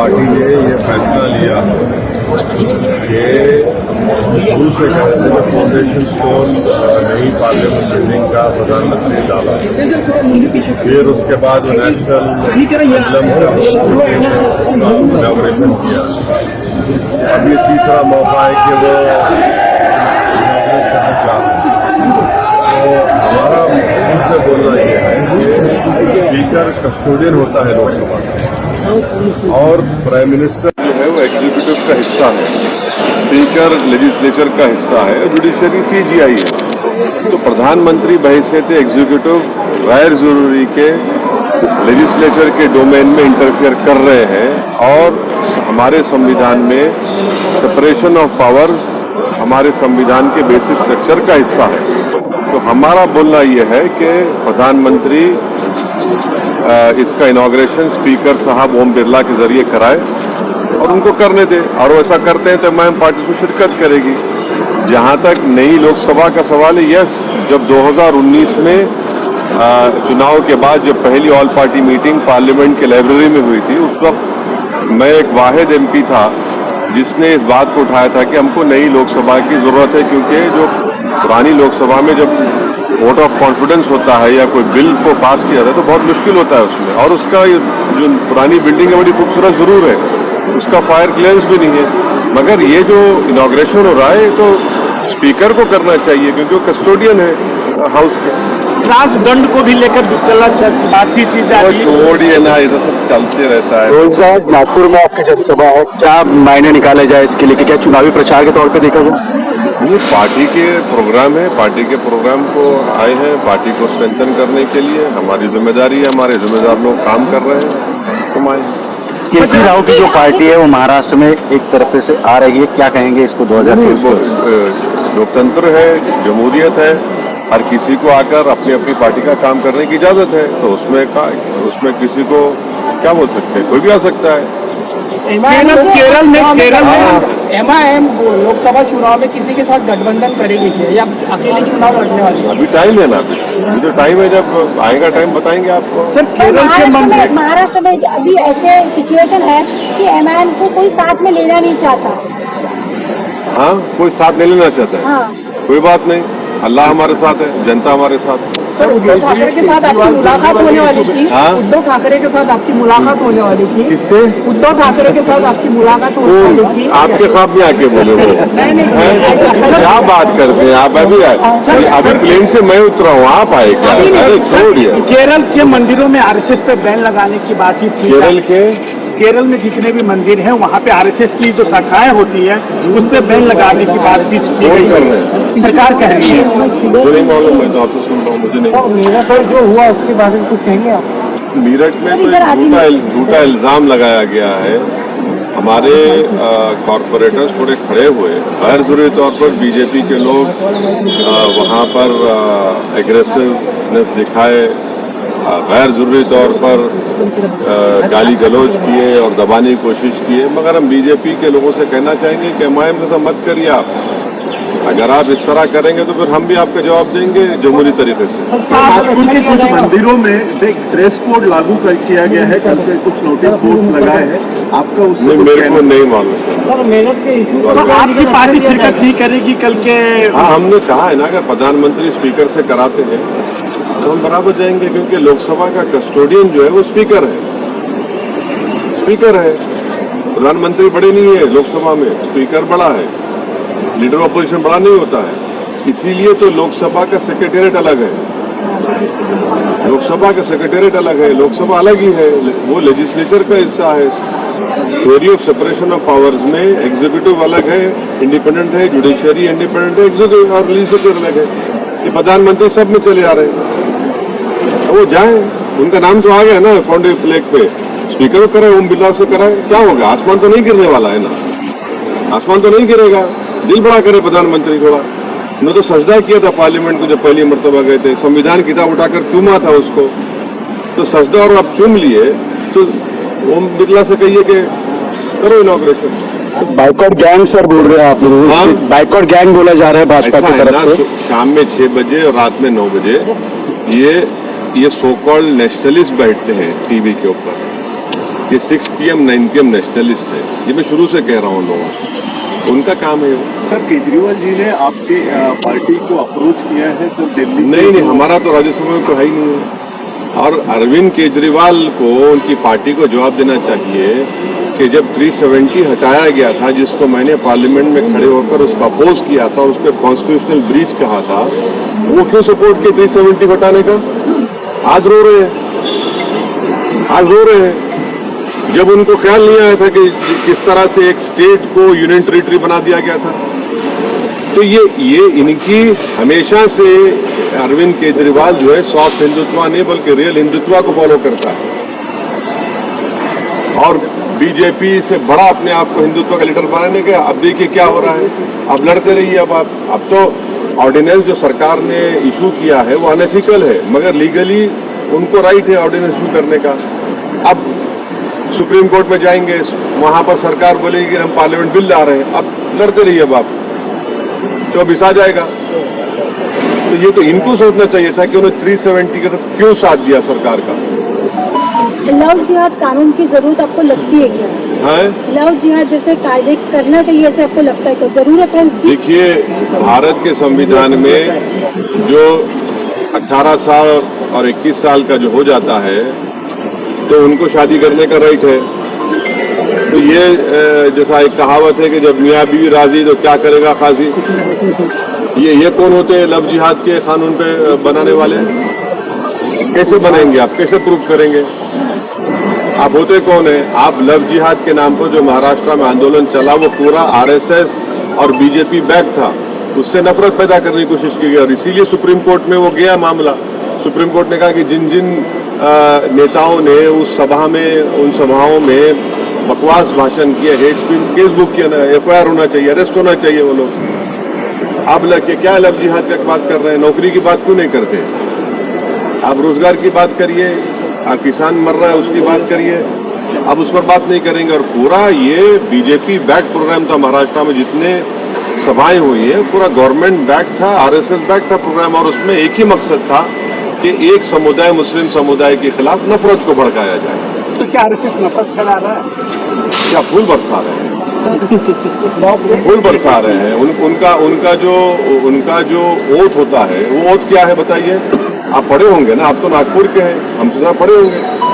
Party ने ये फैसला लिया कि शुरू से जो फाउंडेशन स्टोन नई पार्लियामेंट बिल्डिंग का प्रधानमंत्री डाला, फिर उसके बाद वो नेशनल इनॉग्रेशन किया। अब ये तीसरा मौका है कि वो तो हमारा मुझ से बोलना ये है कि स्पीकर कस्टोडियन होता है लोकसभा का, और प्राइम मिनिस्टर जो है वो एग्जीक्यूटिव का हिस्सा है, स्पीकर लेजिस्लेचर का हिस्सा है, जुडिशरी CGI है। तो प्रधानमंत्री बहैसियत एग्जीक्यूटिव गैर जरूरी के लेजिस्लेचर के डोमेन में इंटरफेयर कर रहे हैं, और हमारे संविधान में सेपरेशन ऑफ पावर्स हमारे संविधान के बेसिक स्ट्रक्चर का हिस्सा है। तो हमारा बोलना यह है कि प्रधानमंत्री इसका इनॉग्रेशन स्पीकर साहब ओम बिरला के जरिए कराए और उनको करने दे, और ऐसा करते हैं तो मैं पार्टी से शिरकत करेगी। जहां तक नई लोकसभा का सवाल है, यस, जब 2019 में चुनाव के बाद जब पहली ऑल पार्टी मीटिंग पार्लियामेंट के लाइब्रेरी में हुई थी, उस वक्त मैं एक वाहिद MP था जिसने इस बात को उठाया था कि हमको नई लोकसभा की जरूरत है, क्योंकि जो पुरानी लोकसभा में जब वोट ऑफ कॉन्फिडेंस होता है या कोई बिल को पास किया जाता है तो बहुत मुश्किल होता है उसमें, और उसका जो पुरानी बिल्डिंग है बड़ी खूबसूरत जरूर है, उसका फायर क्लियरेंस भी नहीं है, मगर ये जो इनॉग्रेशन हो रहा है तो स्पीकर को करना चाहिए क्योंकि वो कस्टोडियन है हाउस के। राजदंड को भी लेकर बातचीत की जा रही है, छोड़िए ना, ये तो सब चलते रहता है। नागपुर में आपकी जनसभा है, क्या मायने निकाले जाए इसके लिए कि क्या चुनावी प्रचार के तौर पे देखा जाए? ये पार्टी के प्रोग्राम है, पार्टी के प्रोग्राम को आए हैं, पार्टी को स्ट्रेंथन करने के लिए हमारी जिम्मेदारी है, हमारे जिम्मेदार लोग काम कर रहे हैं, तुम आए। केसी राव की जो पार्टी है वो महाराष्ट्र में एक तरफ से आ रही है, क्या कहेंगे इसको? 2024 लोकतंत्र है, जमहूरियत है, हर किसी को आकर अपनी अपनी पार्टी का काम करने की इजाजत है, तो उसमें किसी को क्या बोल सकते हैं, कोई भी आ सकता है। केरल में MIM लोकसभा चुनाव में किसी के साथ गठबंधन करेगी या अकेले चुनाव लड़ने वाली है? अभी टाइम है ना, अभी तो टाइम है, जब आएगा टाइम बताएंगे आपको। सर केरल के महाराष्ट्र में अभी ऐसे सिचुएशन है कि MIM को कोई साथ में लेना नहीं चाहता। हाँ, कोई साथ नहीं लेना चाहता है, हाँ। कोई बात नहीं, अल्लाह हमारे साथ है, जनता हमारे साथ है। सर उद्धव ठाकरे के साथ आपकी मुलाकात होने वाली थी। उद्धव ठाकरे के साथ आपकी मुलाकात होने वाली थी। किससे? उद्धव ठाकरे के साथ आपकी मुलाकात होने वाली थी। आपके साथ में आके बोले वो? नहीं, क्या बात करते हैं आप? अभी प्लेन से मैं उतरा हूँ, आप आए क्या? अरे छोड़िए। केरल के मंदिरों में RSS पे बैन लगाने की बातचीत थी। केरल में जितने भी मंदिर हैं वहाँ पे RSS की जो शाखाएं होती है उस पर बैन लगाने की बातचीत की गई है, सरकार कह रही है। नहीं मालूम, मैं तो आपसे सुन रहा हूँ, मुझे नहीं। सर जो हुआ उसके बारे में कुछ कहेंगे आप? मीरठ में तो झूठा इल्जाम लगाया गया है, हमारे कॉरपोरेटर्स थोड़े खड़े हुए, गैर जरूरी तौर पर बीजेपी के लोग वहाँ पर एग्रेसिवनेस दिखाए, गैर जरूरी तौर पर गाली गलौज किए और दबाने की कोशिश किए, मगर हम बीजेपी के लोगों से कहना चाहेंगे कि MIM से मत करिए आप। अगर आप इस तरह करेंगे तो फिर हम भी आपका जवाब देंगे जमहूरी तरीके से। नागपुर के कुछ मंदिरों में ड्रेस कोड लागू किया गया है, कल से कुछ नोटिस बोर्ड लगाए हैं, आपका उसमें? मेरे को नहीं मालूम सर। मेहनत के आपकी पार्टी शिरकत नहीं करेगी कल के? हाँ, हमने कहा है ना, अगर प्रधानमंत्री स्पीकर से कराते हैं तो हम बराबर जाएंगे, क्योंकि लोकसभा का कस्टोडियन जो है वो स्पीकर है। प्रधानमंत्री बड़े नहीं है लोकसभा में, स्पीकर बड़ा है, लीडर ऑपोजिशन बड़ा नहीं होता है, इसीलिए तो लोकसभा का सेक्रेटेरिएट अलग है, लोकसभा का सेक्रेटेरिएट अलग है, लोकसभा अलग ही है, वो लेजिस्लेचर का हिस्सा है। Theory of separation of powers में एग्जीक्यूटिव अलग है, इंडिपेंडेंट है, जुडिशरी इंडिपेंडेंट है, एग्जीक्यूटिव और लेजिस्लेचर अलग है। ये प्रधानमंत्री सब में चले आ रहे हैं, वो जाए, उनका नाम तो आ गया ना फाउंडेशन फ्लैग पे, स्पीकर को कराए, ओम बिरला से कराए, क्या होगा? आसमान तो नहीं गिरने वाला है ना, आसमान तो नहीं गिरेगा, दिल बड़ा करे प्रधानमंत्री थोड़ा। उन्होंने तो सजदा किया था पार्लियामेंट को जब पहली मर्तबा गए थे, संविधान किताब उठाकर चूमा था उसको, तो सजदा और आप चूम लिए, तो ओम बिरला से कहिए कि करो इनॉग्रेशन। बाइकआउट गैंग सर बोल रहे हैं आप लोग? हाँ, बाइकआउट गैंग बोला जा रहा है भाजपा की तरफ से। शाम में 6 बजे और रात में 9 बजे ये सो कॉल्ड नेशनलिस्ट बैठते हैं टीवी के ऊपर, ये 6 PM 9 PM नेशनलिस्ट है, ये मैं शुरू से कह रहा हूँ लोगों को, उनका काम है वो। सर केजरीवाल जी ने आपके पार्टी को अप्रोच किया है सर दिल्ली? नहीं, हमारा तो राज्यसभा में तो है ही नहीं है। और अरविंद केजरीवाल को उनकी पार्टी को जवाब देना चाहिए कि जब 370 हटाया गया था, जिसको मैंने पार्लियामेंट में खड़े होकर उसका अपोज किया था और उसको कॉन्स्टिट्यूशनल ब्रीच कहा था, वो क्यों सपोर्ट किया 370 हटाने का? आज रो रहे हैं, आज रो रहे हैं। जब उनको ख्याल नहीं आया था कि किस तरह से एक स्टेट को यूनियन टेरिटरी बना दिया गया था। तो ये इनकी हमेशा से अरविंद केजरीवाल जो है सॉफ्ट हिंदुत्व नहीं बल्कि रियल हिंदुत्व को फॉलो करता है और बीजेपी से बड़ा अपने आप को हिंदुत्व का लीडर बनाने का। अब देखिए क्या हो रहा है, अब लड़ते रहिए। अब तो ऑर्डिनेंस जो सरकार ने इशू किया है वो अनएथिकल है, मगर लीगली उनको राइट है ऑर्डिनेंस इशू करने का। अब सुप्रीम कोर्ट में जाएंगे, वहां पर सरकार बोलेगी कि हम पार्लियामेंट बिल ला रहे हैं। अब लड़ते रहिए, अब आप 24 आ जाएगा। तो ये तो इनको सोचना चाहिए था कि उन्हें 370 का क्यों साथ दिया सरकार का। लव जिहाद कानून की जरूरत आपको लगती है क्या? है लव जिहाद जैसे कायदे करना चाहिए ऐसे आपको लगता है तो जरूरत है इसकी? देखिए, भारत के संविधान में जो 18 साल और 21 साल का जो हो जाता है तो उनको शादी करने का राइट है। तो ये जैसा एक कहावत है कि जब मियाँ बीवी राजी तो क्या करेगा खाजी। ये कौन होते हैं लव जिहाद के कानून पे बनाने वाले? कैसे बनाएंगे आप, कैसे प्रूफ करेंगे? आप होते कौन है? आप लव जिहाद के नाम पर जो महाराष्ट्र में आंदोलन चला वो पूरा RSS और बीजेपी बैक था, उससे नफरत पैदा करने की कोशिश की गई और इसीलिए सुप्रीम कोर्ट में वो गया मामला। सुप्रीम कोर्ट ने कहा कि जिन जिन नेताओं ने उस सभा में, उन सभाओं में बकवास भाषण किया, हेट स्पीच, केस बुक किया, FIR होना चाहिए, अरेस्ट होना चाहिए वो लोग। आप लग क्या लव जिहाद का बात कर रहे हैं? नौकरी की बात क्यों नहीं करते? आप रोजगार की बात करिए, आप किसान मर रहा है उसकी बात करिए, अब उस पर बात नहीं करेंगे। और पूरा ये बीजेपी बैक प्रोग्राम था महाराष्ट्र में, जितने सभाएं हुई है पूरा गवर्नमेंट बैक था, RSS बैक था प्रोग्राम, और उसमें एक ही मकसद था कि एक समुदाय, मुस्लिम समुदाय के खिलाफ नफरत को भड़काया जाए। तो क्या RSS नफरत फैला रहा है? क्या फूल बरसा रहे हैं? फूल बरसा रहे हैं। उनका जो ओथ होता है वो ओथ क्या है बताइए? आप पढ़े होंगे ना, आप तो नागपुर के हैं, हमसे तो पढ़े होंगे।